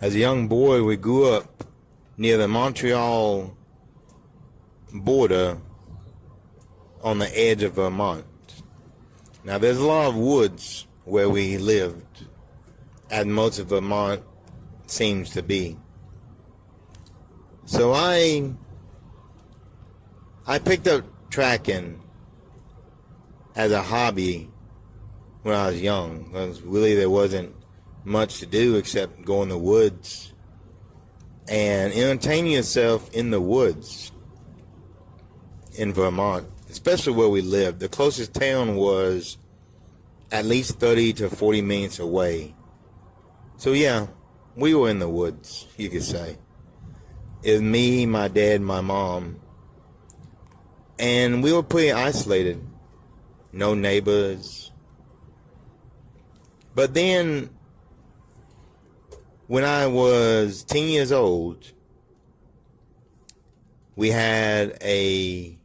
As a young boy, we grew up near the Montreal border on the edge of Vermont. Now, there's a lot of woods where we lived, as most of Vermont seems to be. So I picked up tracking as a hobby when I was young, because really there wasn't much to do except go in the woods and entertain yourself in the woods in Vermont, especially where we lived. The closest town was at least 30 to 40 minutes away. So yeah, we were in the woods, you could say. It was me, my dad, my mom, and we were pretty isolated. No neighbors. But then, when I was 10 years old, we had a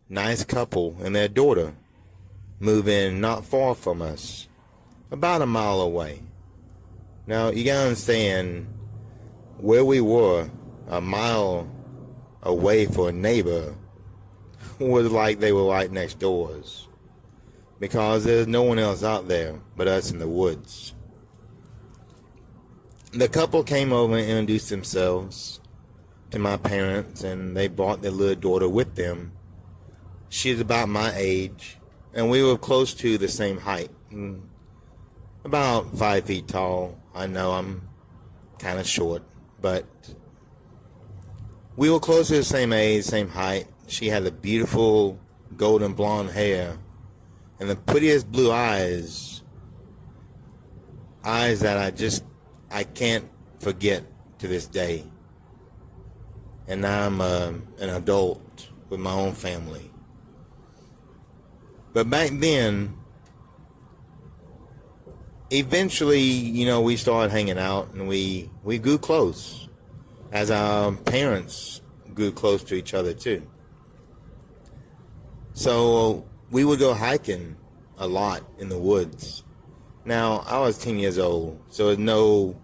nice couple and their daughter move in not far from us, about a mile away. Now, you gotta understand, where we were, a mile away for a neighbor, was like they were right next doors, because there's no one else out there but us in the woods. The couple came over and introduced themselves to my parents, and they brought their little daughter with them. She's about my age, and we were close to the same height, about 5 feet tall. I know I'm kind of short, but we were close to the same age, same height. She had the beautiful golden blonde hair and the prettiest blue eyes that I can't forget to this day. And now I'm an adult with my own family. But back then, eventually, we started hanging out, and we grew close as our parents grew close to each other too. So we would go hiking a lot in the woods. Now, I was 10 years old, so there's no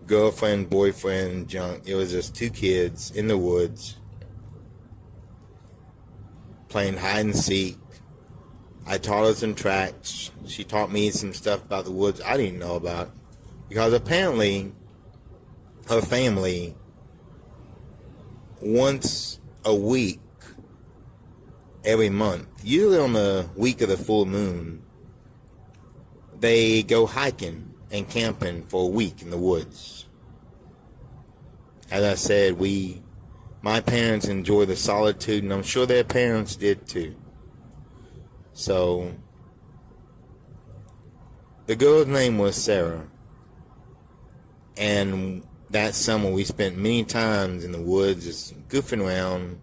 girlfriend, boyfriend junk. It was just two kids in the woods playing hide and seek. I taught her some tracks. She taught me some stuff about the woods I didn't know about, because apparently her family, once a week, every month, usually on the week of the full moon, they go hiking and camping for a week in the woods. As I said, my parents enjoy the solitude, and I'm sure their parents did too. So, the girl's name was Sarah, and that summer we spent many times in the woods just goofing around,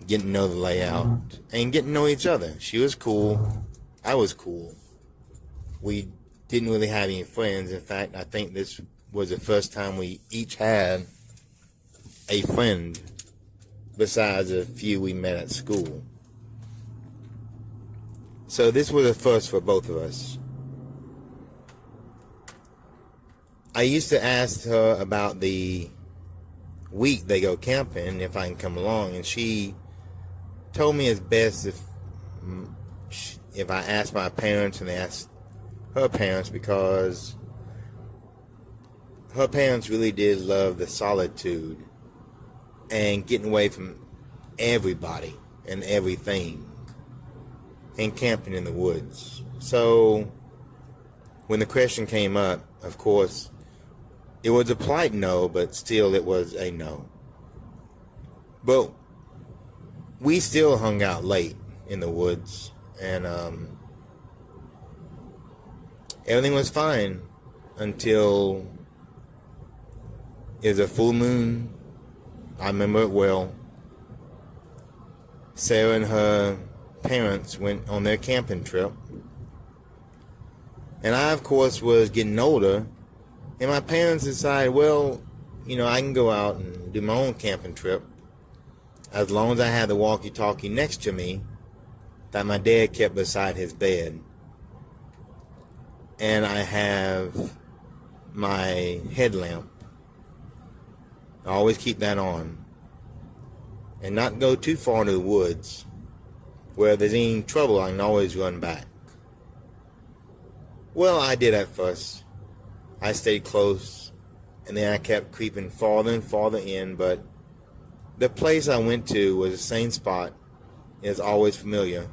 getting to know the layout, and getting to know each other. She was cool. I was cool. We didn't really have any friends. In fact, I think this was the first time we each had a friend besides a few we met at school. So this was a first for both of us. I used to ask her about the week they go camping, if I can come along, and she told me it's best if I asked my parents and they asked her parents, because her parents really did love the solitude and getting away from everybody and everything and camping in the woods. So when the question came up, of course, it was a polite no, but still it was a no. But we still hung out late in the woods, and everything was fine until it was a full moon. I remember it well. Sarah and her parents went on their camping trip, and I, of course, was getting older, and my parents decided, well, I can go out and do my own camping trip as long as I had the walkie-talkie next to me that my dad kept beside his bed. And I have my headlamp. I always keep that on. And not go too far into the woods. Where if there's any trouble, I can always run back. Well, I did at first. I stayed close, and then I kept creeping farther and farther in, but the place I went to was the same spot. It was always familiar.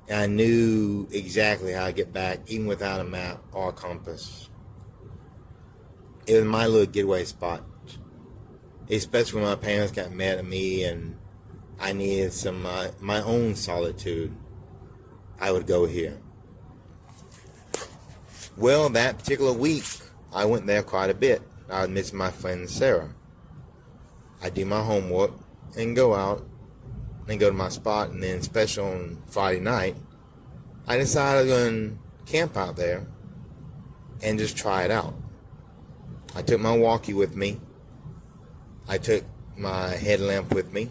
And I knew exactly how to get back, even without a map or a compass. It was my little getaway spot. Especially when my parents got mad at me and I needed some my own solitude. I would go here. Well, that particular week, I went there quite a bit. I would miss my friend Sarah. I do my homework and go out and go to my spot, and then especially on Friday night, I decided I was going to camp out there and just try it out. I took my walkie with me. I took my headlamp with me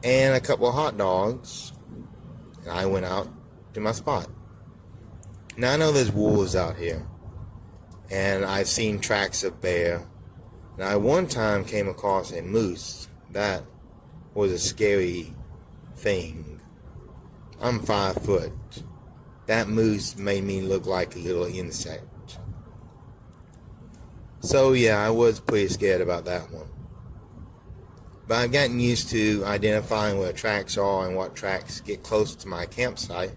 and a couple of hot dogs, and I went out to my spot. Now I know there's wolves out here, and I've seen tracks of bear, and I one time came across a moose. That was a scary thing. I'm 5 foot. That moose made me look like a little insect. So yeah, I was pretty scared about that one. But I've gotten used to identifying where tracks are and what tracks get close to my campsite.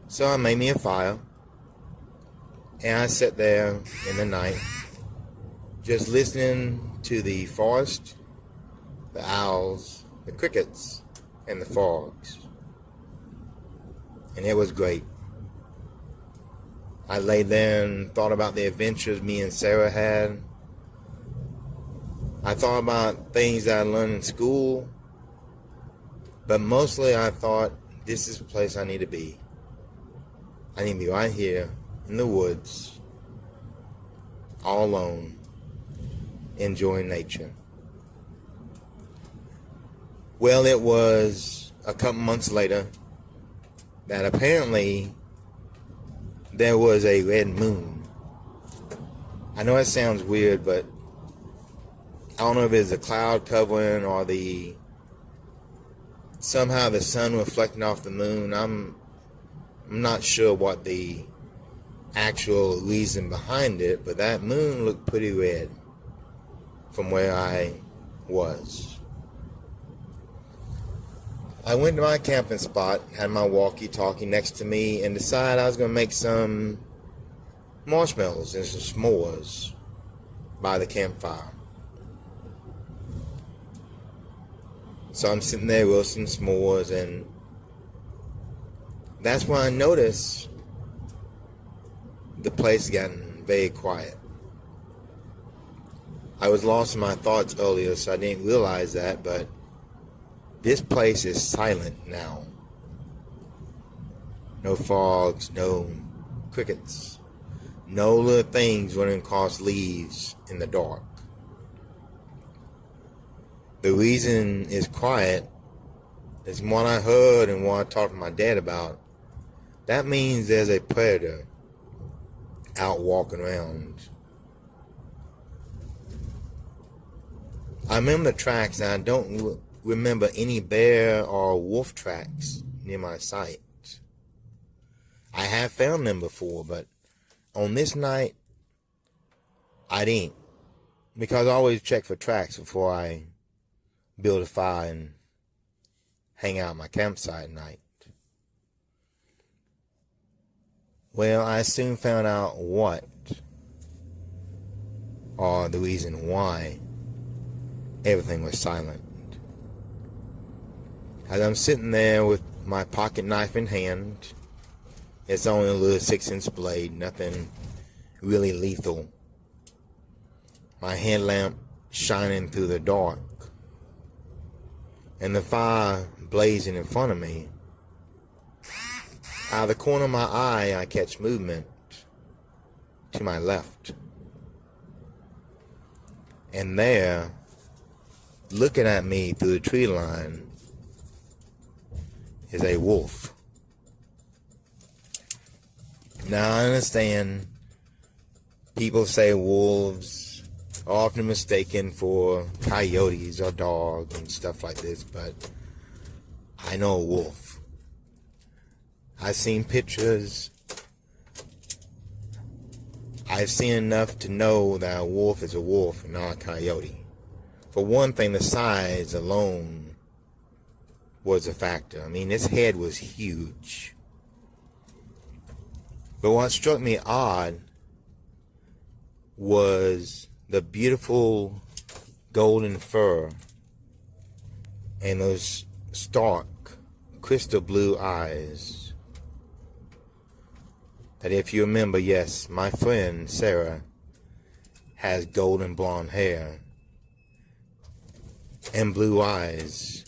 So I made me a fire, and I sat there in the night, just listening to the forest, the owls, the crickets, and the frogs. And it was great. I lay there and thought about the adventures me and Sarah had. I thought about things that I learned in school. But mostly I thought, this is the place I need to be. I need to be right here in the woods, all alone, enjoying nature. Well, it was a couple months later that apparently there was a red moon. I know it sounds weird, but I don't know if it's a cloud covering or somehow the sun reflecting off the moon. I'm not sure what the actual reason behind it, but that moon looked pretty red from where I was. I went to my camping spot, had my walkie-talkie next to me, and decided I was going to make some marshmallows and some s'mores by the campfire. So I'm sitting there roasting s'mores, and that's when I noticed the place gotten very quiet. I was lost in my thoughts earlier, so I didn't realize that, but this place is silent now. No frogs, no crickets, no little things running across leaves in the dark. The reason it's quiet is what I heard and what I talked to my dad about. That means there's a predator out walking around. I remember the tracks, and I don't remember any bear or wolf tracks near my site. I have found them before, but on this night, I didn't. Because I always check for tracks before I build a fire and hang out at my campsite at night. Well, I soon found out what, or the reason why, everything was silent. As I'm sitting there with my pocket knife in hand, it's only a little 6-inch blade, nothing really lethal. My headlamp shining through the dark, and the fire blazing in front of me. Out of the corner of my eye, I catch movement to my left. And there, looking at me through the tree line, is a wolf. Now I understand people say wolves are often mistaken for coyotes or dogs and stuff like this, but I know a wolf. I've seen pictures. I've seen enough to know that a wolf is a wolf and not a coyote. For one thing, the size alone was a factor. I mean, its head was huge. But what struck me odd was the beautiful golden fur and those stark crystal blue eyes. That if you remember, yes, my friend Sarah has golden blonde hair and blue eyes,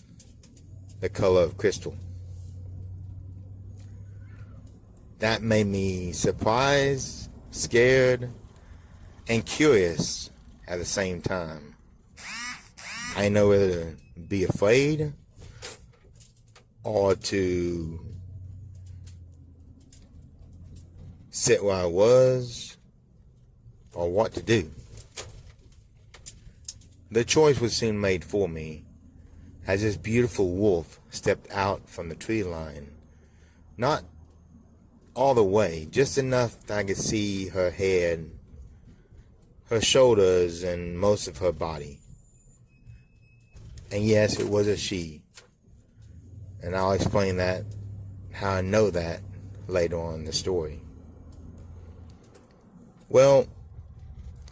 the color of crystal. That made me surprised, scared, and curious at the same time. I didn't know whether to be afraid or to sit where I was or what to do. The choice was soon made for me as this beautiful wolf stepped out from the tree line. Not all the way, just enough that I could see her head, her shoulders, and most of her body. And yes, it was a she. And I'll explain that, how I know that later on in the story. Well,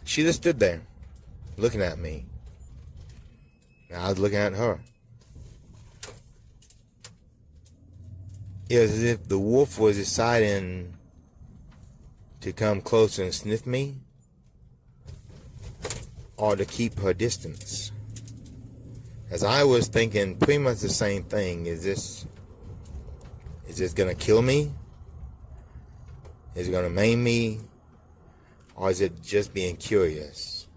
she just stood there, looking at me. And I was looking at her. It was as if the wolf was deciding to come closer and sniff me, or to keep her distance. As I was thinking pretty much the same thing. Is this gonna kill me? Is it gonna maim me? Or is it just being curious?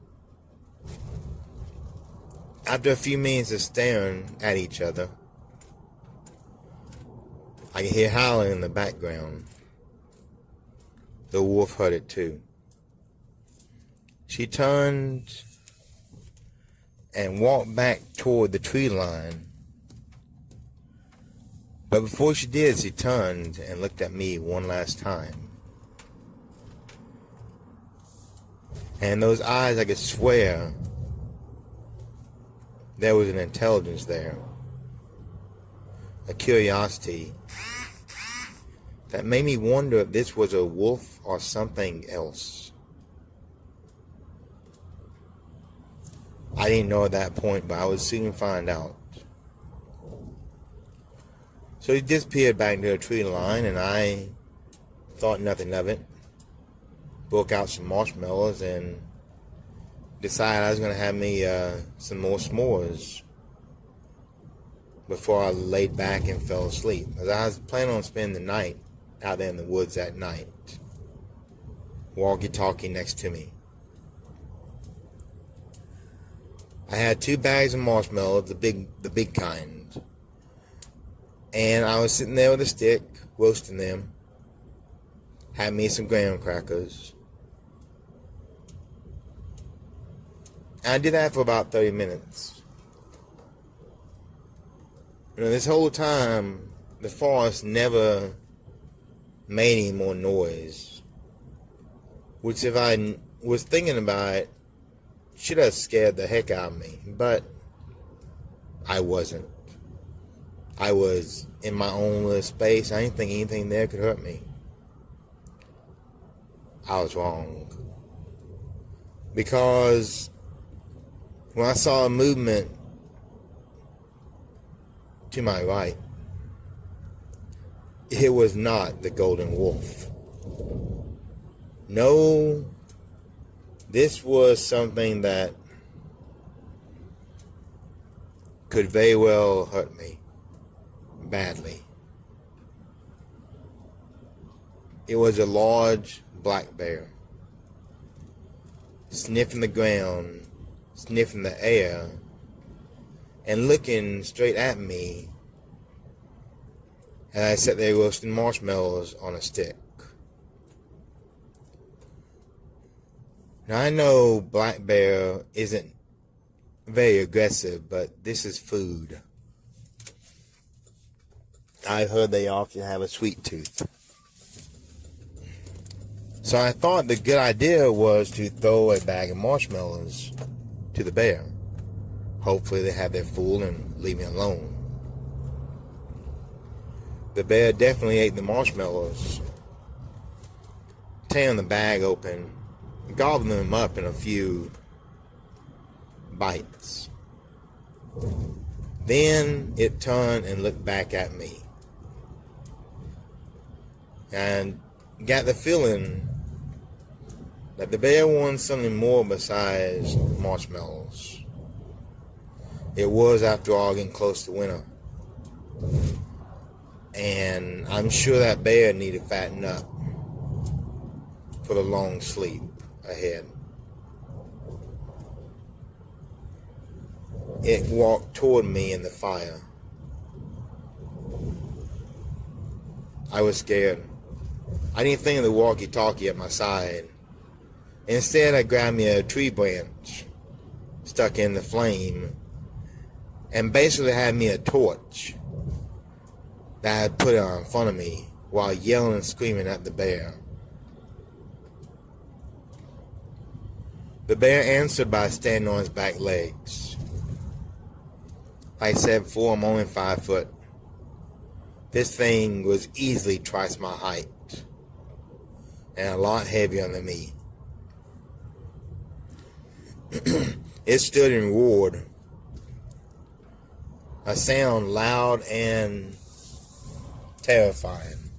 After a few minutes of staring at each other, I could hear howling in the background. The wolf heard it too. She turned and walked back toward the tree line. But before she did, she turned and looked at me one last time. And those eyes, I could swear there was an intelligence there. A curiosity that made me wonder if this was a wolf or something else. I didn't know at that point, but I would soon find out. So he disappeared back into the tree line, and I thought nothing of it. Broke out some marshmallows and decided I was going to have me some more s'mores before I laid back and fell asleep. As I was planning on spending the night out there in the woods that night. Walkie-talkie next to me. I had 2 bags of marshmallows, the big kind. And I was sitting there with a stick, roasting them. Had me some graham crackers. And I did that for about 30 minutes. You know, this whole time, the forest never made any more noise. Which, if I was thinking about it, should have scared the heck out of me. But I wasn't. I was in my own little space. I didn't think anything there could hurt me. I was wrong. Because when I saw a movement to my right, it was not the golden wolf. No, this was something that could very well hurt me badly. It was a large black bear, sniffing the ground, sniffing the air, and looking straight at me as I sat there roasting marshmallows on a stick. Now I know black bear isn't very aggressive, but this is food. I've heard they often have a sweet tooth. So I thought the good idea was to throw a bag of marshmallows to the bear. Hopefully they have their full and leave me alone. The bear definitely ate the marshmallows, tearing the bag open, gobbling them up in a few bites. Then it turned and looked back at me, and got the feeling that the bear wanted something more besides marshmallows. It was, after all, getting close to winter, and I'm sure that bear needed to fatten up for the long sleep ahead. It walked toward me in the fire. I was scared. I didn't think of the walkie-talkie at my side. Instead, I grabbed me a tree branch, stuck in the flame, and basically had me a torch that I had put in front of me while yelling and screaming at the bear. The bear answered by standing on his back legs. Like I said before, I'm only 5 foot. This thing was easily twice my height and a lot heavier than me. It stood and roared, a sound loud and terrifying.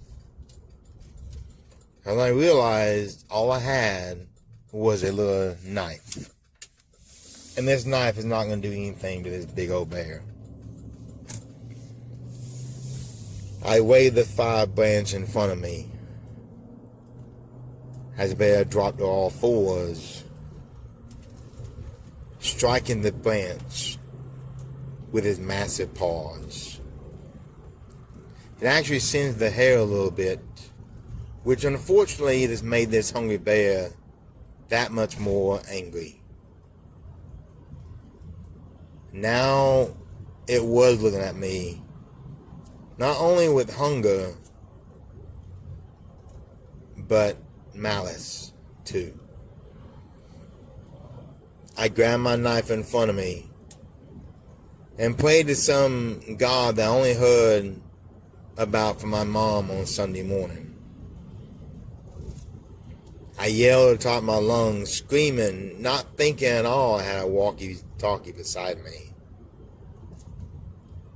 And I realized all I had was a little knife. And this knife is not going to do anything to this big old bear. I waved the fire branch in front of me as the bear dropped to all fours, striking the branch with his massive paws. It actually singed the hair a little bit, which unfortunately has made this hungry bear that much more angry. Now it was looking at me, not only with hunger, but malice too. I grabbed my knife in front of me and prayed to some God that I only heard about from my mom on Sunday morning. I yelled at the top of my lungs, screaming, not thinking at all I had a walkie-talkie beside me.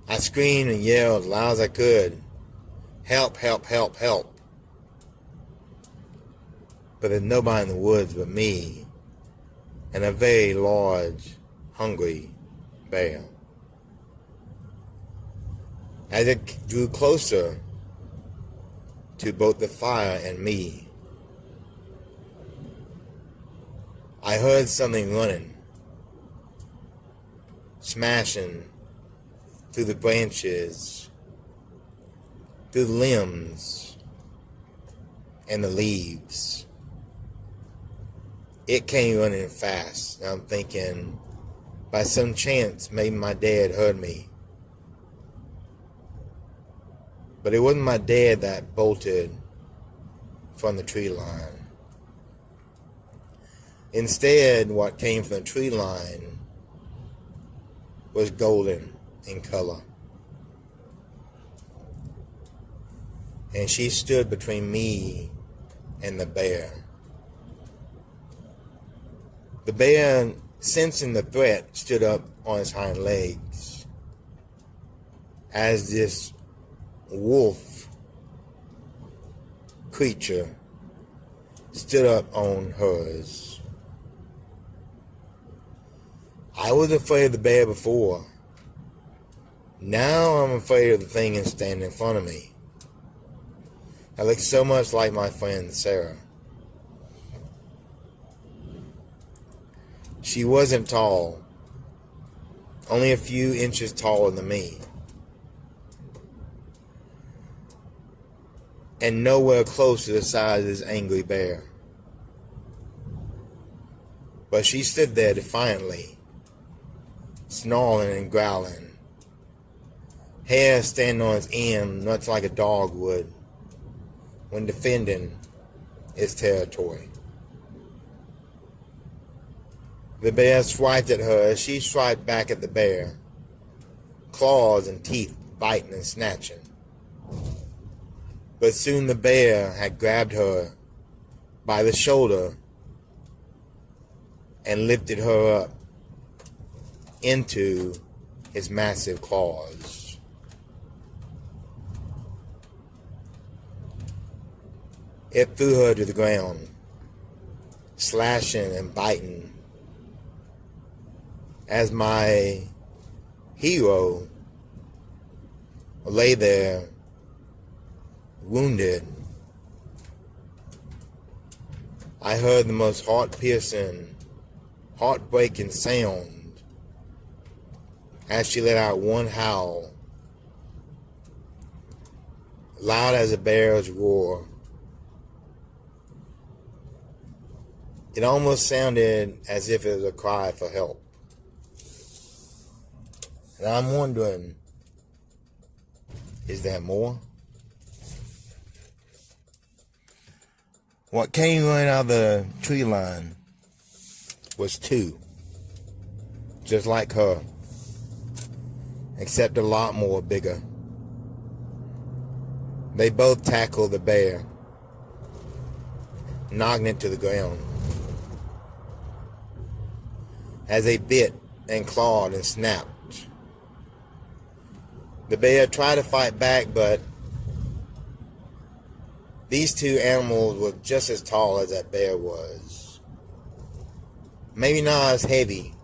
I screamed and yelled as loud as I could, "Help, help, help, help." But there's nobody in the woods but me and a very large, hungry bear. As it drew closer to both the fire and me, I heard something running, smashing through the branches, through the limbs, and the leaves. It came running fast, and I'm thinking, by some chance, maybe my dad heard me. But it wasn't my dad that bolted from the tree line. Instead, what came from the tree line was golden in color. And she stood between me and the bear. The bear, sensing the threat, stood up on his hind legs as this wolf creature stood up on hers. I was afraid of the bear before. Now I'm afraid of the thing that's standing in front of me. I look so much like my friend Sarah. She wasn't tall, only a few inches taller than me, and nowhere close to the size of this angry bear. But she stood there defiantly, snarling and growling, hair standing on its end much like a dog would when defending its territory. The bear swiped at her as she swiped back at the bear, claws and teeth biting and snatching. But soon the bear had grabbed her by the shoulder and lifted her up into his massive claws. It threw her to the ground, slashing and biting, as my hero lay there, wounded. I heard the most heart-piercing, heartbreaking sound as she let out one howl, loud as a bear's roar. It almost sounded as if it was a cry for help. And I'm wondering, is there more? What came right out of the tree line was two, just like her, except a lot more bigger. They both tackled the bear, knocking it to the ground. As they bit and clawed and snapped, the bear tried to fight back, but these two animals were just as tall as that bear was. Maybe not as heavy,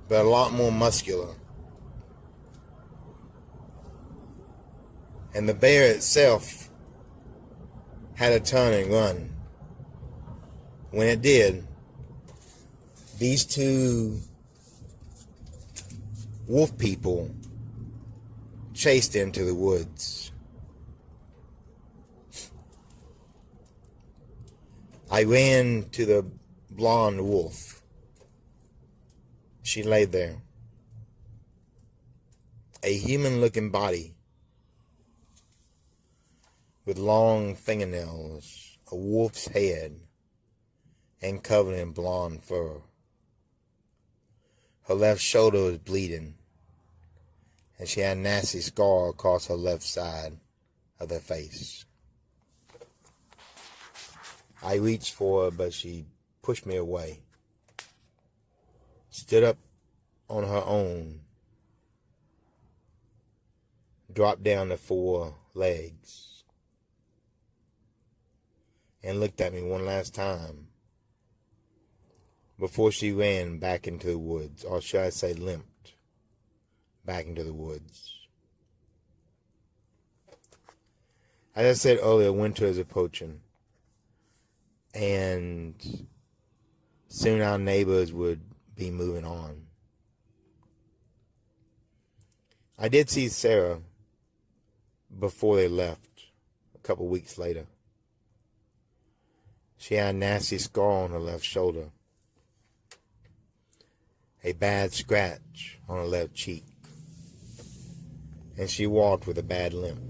but a lot more muscular. And the bear itself had to turn and run. When it did, these two wolf people chased into the woods. I ran to the blonde wolf. She lay there, a human-looking body with long fingernails, a wolf's head, and covered in blonde fur. Her left shoulder was bleeding, and she had a nasty scar across her left side of her face. I reached for her, but she pushed me away. Stood up on her own, dropped down to 4 legs, and looked at me one last time before she ran back into the woods, or should I say limped back into the woods. As I said earlier, winter is approaching, and soon our neighbors would be moving on. I did see Sarah before they left, a couple weeks later. She had a nasty scar on her left shoulder, a bad scratch on her left cheek, and she walked with a bad limp.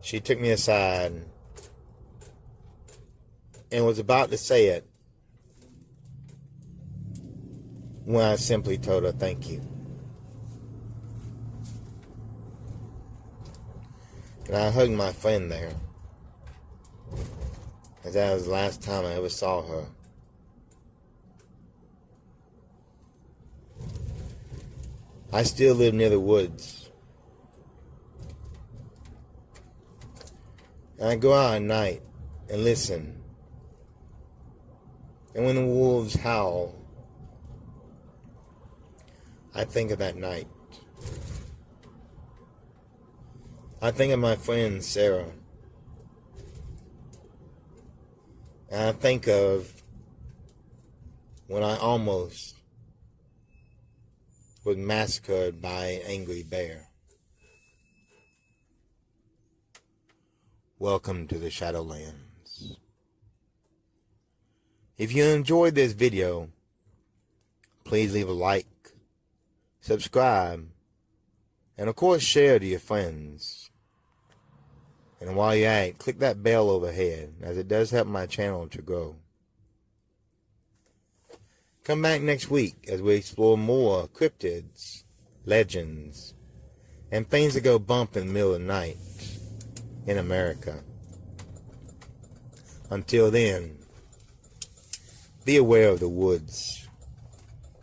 She took me aside and was about to say it when I simply told her thank you. And I hugged my friend there, as that was the last time I ever saw her. I still live near the woods, and I go out at night and listen. And when the wolves howl, I think of that night. I think of my friend Sarah. And I think of when I almost was massacred by an angry bear. Welcome to the Shadowlands. If you enjoyed this video, please leave a like, subscribe, and of course share to your friends. And while you're at it, click that bell overhead, as it does help my channel to grow. Come back next week as we explore more cryptids, legends, and things that go bump in the middle of the night in America. Until then, be aware of the woods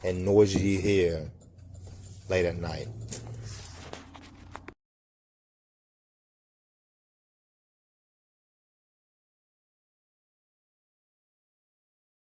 and noises you hear late at night.